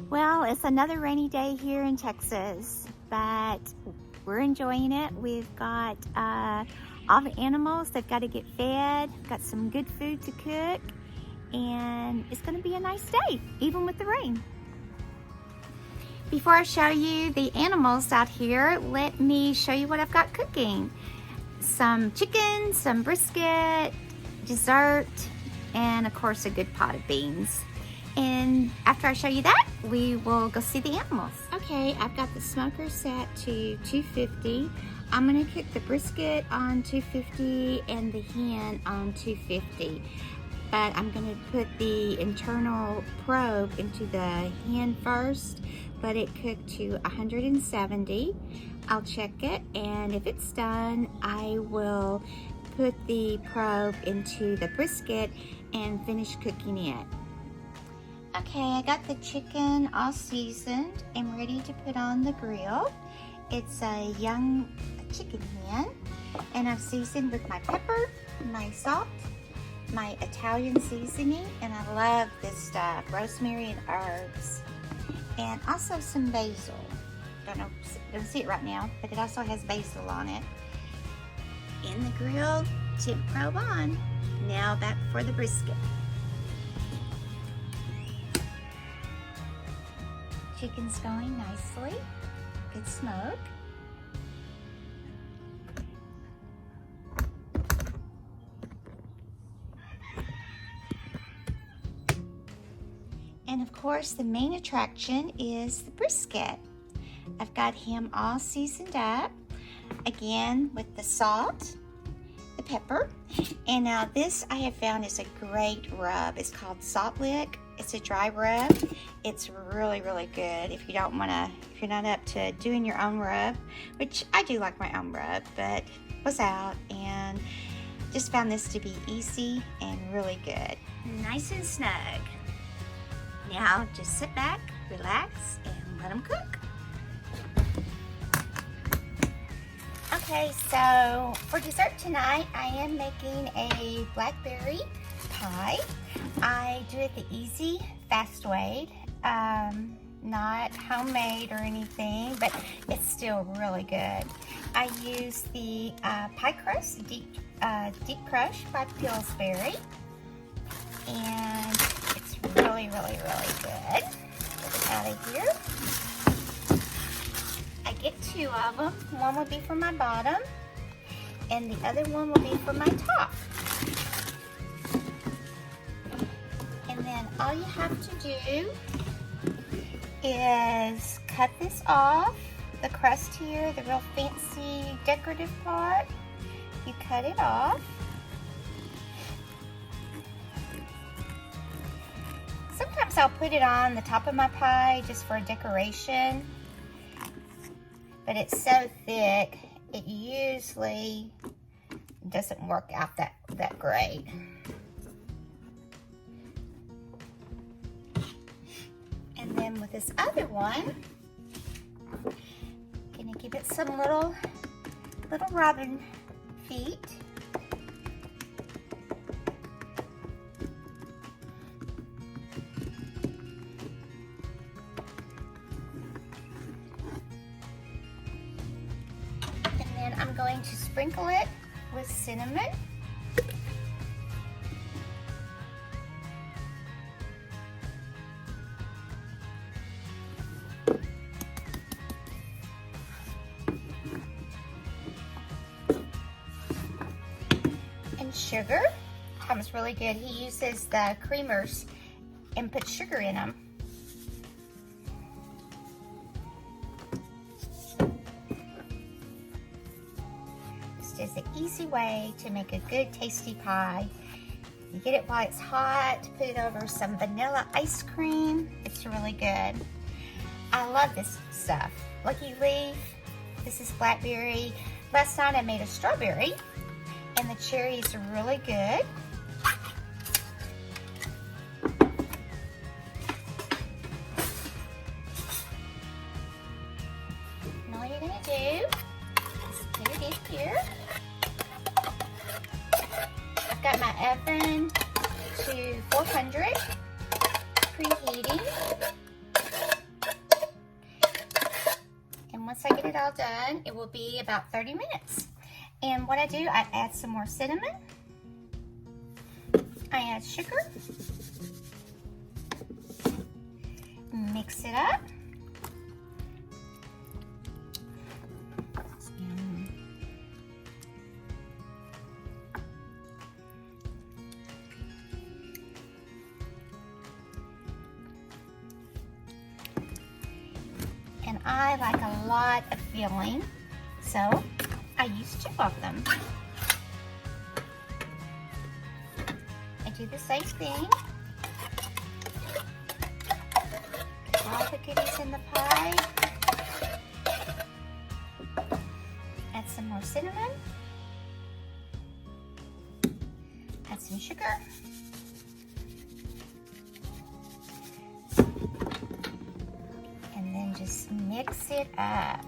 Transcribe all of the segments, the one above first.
Well, it's another rainy day here in Texas, but we're enjoying it. We've got all the animals, they've got to get fed, got some good food to cook, and it's going to be a nice day, even with the rain. Before I show you the animals out here, let me show you what I've got cooking. Some chicken, some brisket, dessert, and of course a good pot of beans. And after I show you that, we will go see the animals. Okay, I've got the smoker set to 250. I'm gonna cook the brisket on 250 and the hen on 250. But I'm gonna put the internal probe into the hen first, let it cook to 170. I'll check it, and if it's done, I will put the probe into the brisket and finish cooking it. Okay, I got the chicken all seasoned and ready to put on the grill. It's a young chicken hen, and I've seasoned with my pepper, my salt, my Italian seasoning, and I love this stuff, rosemary and herbs, and also some basil. Don't see it right now, but it also has basil on it. In the grill, temp probe on. Now back for the brisket. Chicken's going nicely, good smoke. And of course, the main attraction is the brisket. I've got him all seasoned up, again with the salt, the pepper, and now this I have found is a great rub. It's called Salt Lick. It's a dry rub. It's really, really good if you're not up to doing your own rub, which I do like my own rub, but was out and just found this to be easy and really good. Nice and snug. Now just sit back, relax, and let them cook. Okay, so for dessert tonight, I am making a blackberry pie. I do it the easy, fast way, not homemade or anything, but it's still really good. I use the pie crust, deep crush by Pillsbury, and it's really, really, really good. Get it out of here. I get two of them. One will be for my bottom, and the other one will be for my top. And then all you have to do is cut this off, the crust here, the real fancy decorative part. You cut it off. Sometimes I'll put it on the top of my pie just for decoration, but it's so thick, it usually doesn't work out that great. And then with this other one, gonna give it some little robin feet. And then I'm going to sprinkle it with cinnamon. Sugar. Tom's really good. He uses the creamers and puts sugar in them. This is an easy way to make a good tasty pie. You get it while it's hot, put it over some vanilla ice cream. It's really good. I love this stuff. Lucky Leaf. This is blackberry. Last night I made a strawberry, and the cherries are really good. And all you're gonna do is put it in here. I've got my oven to 400, preheating. get it all done, it will be about 30 minutes. And what I do, I add some more cinnamon. I add sugar. Mix it up. And I like a lot of filling, so I use 2 of them. I do the same thing. Get all the goodies in the pie. Add some more cinnamon. Add some sugar. And then just mix it up.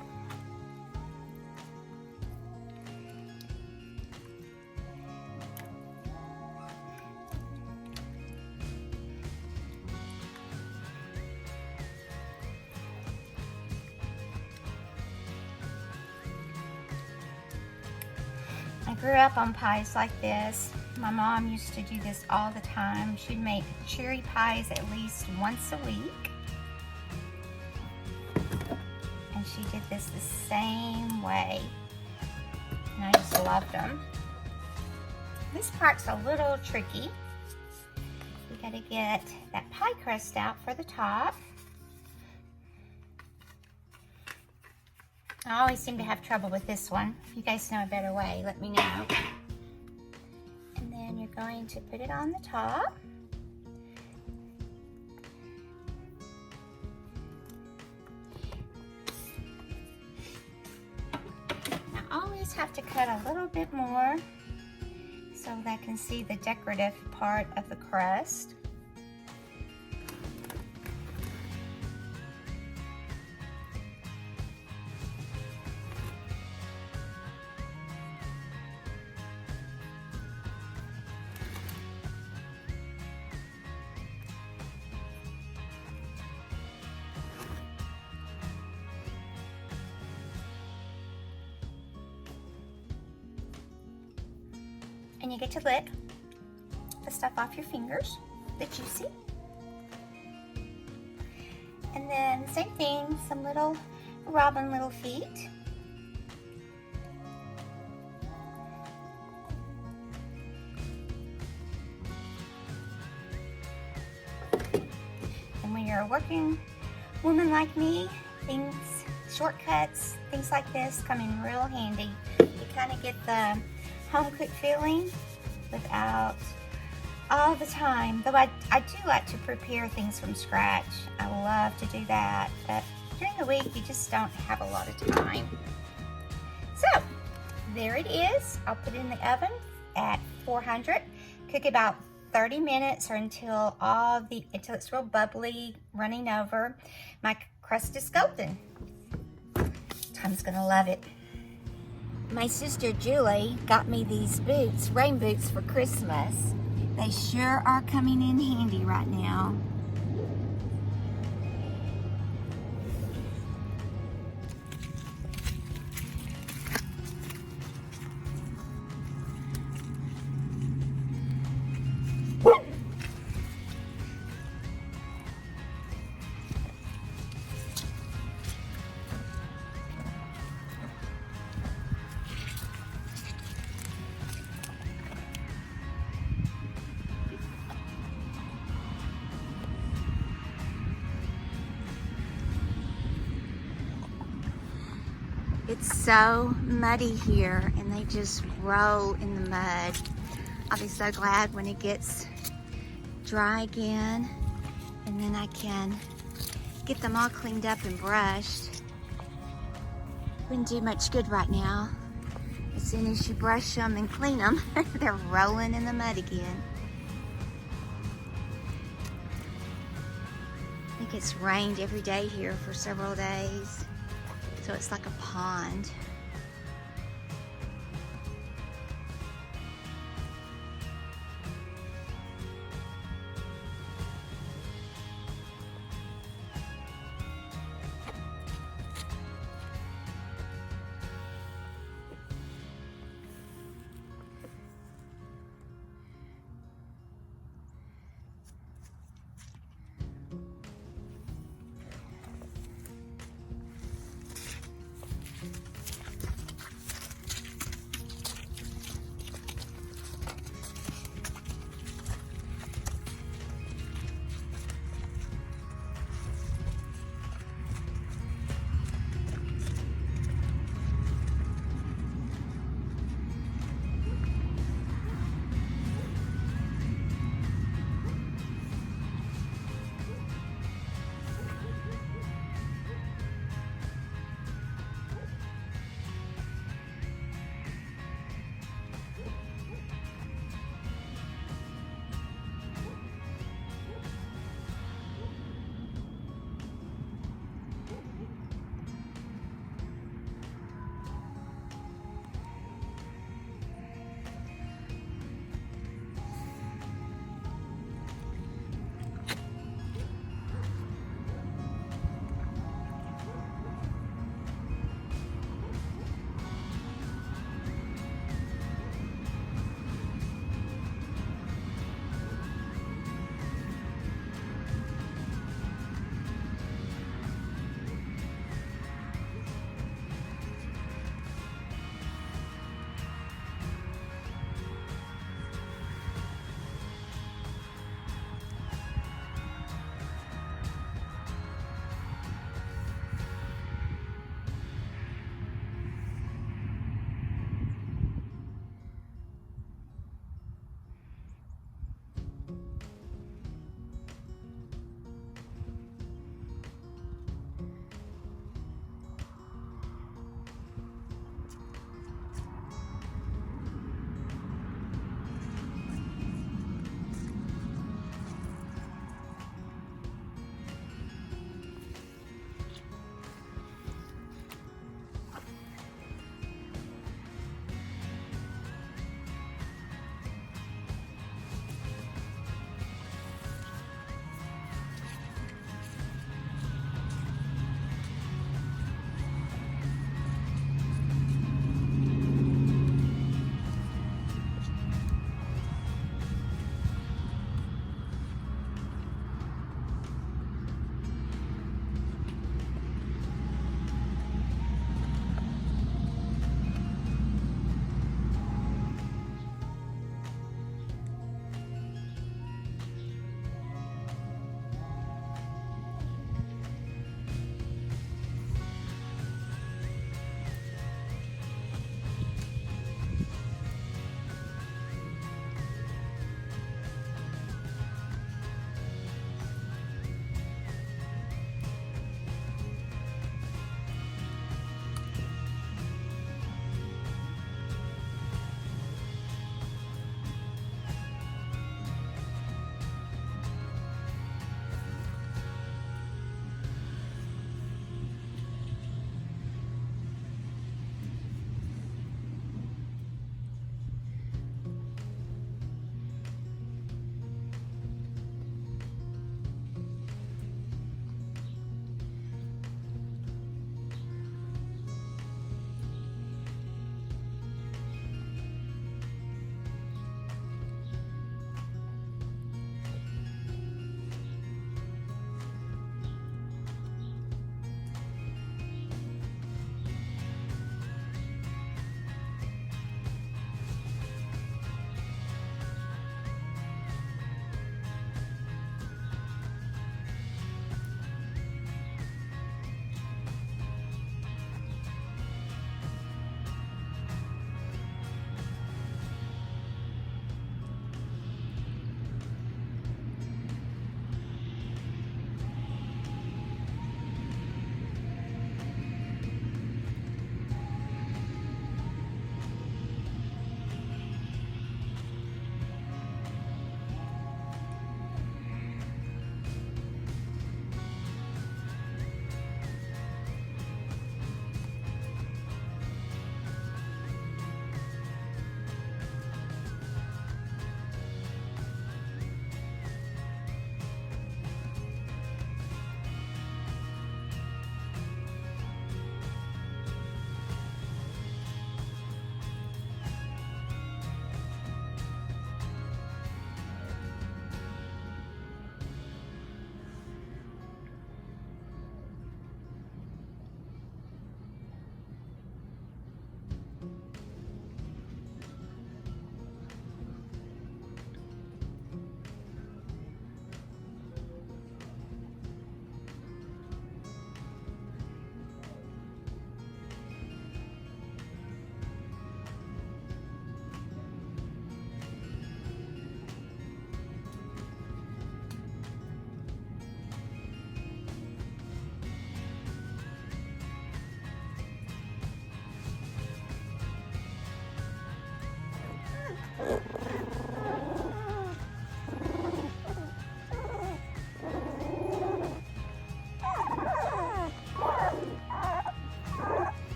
I grew up on pies like this. My mom used to do this all the time. She'd make cherry pies at least once a week. And she did this the same way. And I just loved them. This part's a little tricky. We gotta get that pie crust out for the top. I always seem to have trouble with this one. If you guys know a better way, let me know. And then you're going to put it on the top. Now I always have to cut a little bit more so that I can see the decorative part of the crust. And you get to lick the stuff off your fingers that you see. And then same thing, some little robin little feet. And when you're a working woman like me, shortcuts, things like this come in real handy. You kind of get the home cooked feeling without all the time. Though I do like to prepare things from scratch. I love to do that, but during the week you just don't have a lot of time. So there it is. I'll put it in the oven at 400. Cook about 30 minutes or until it's real bubbly, running over. My crust is golden. Tom's gonna love it. My sister Julie got me these boots, rain boots, for Christmas. They sure are coming in handy right now. It's so muddy here and they just roll in the mud. I'll be so glad when it gets dry again and then I can get them all cleaned up and brushed. Wouldn't do much good right now. As soon as you brush them and clean them, they're rolling in the mud again. I think it's rained every day here for several days. So it's like a pond.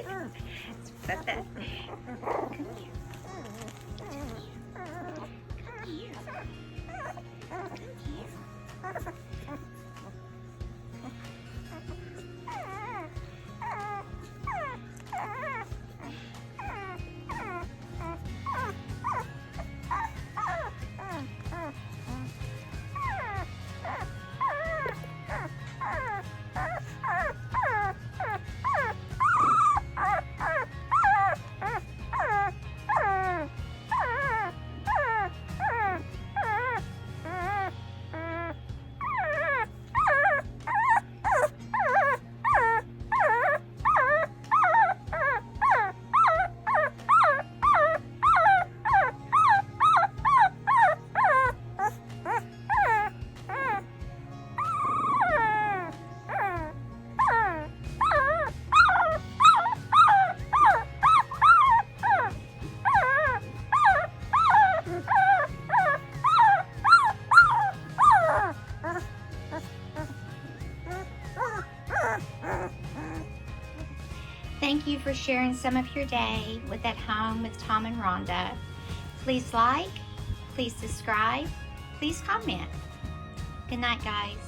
Put that. Come here. Come here. Come here. Thank you for sharing some of your day with At Home with Tom and Rhonda. Please like, please subscribe, please comment. Good night, guys.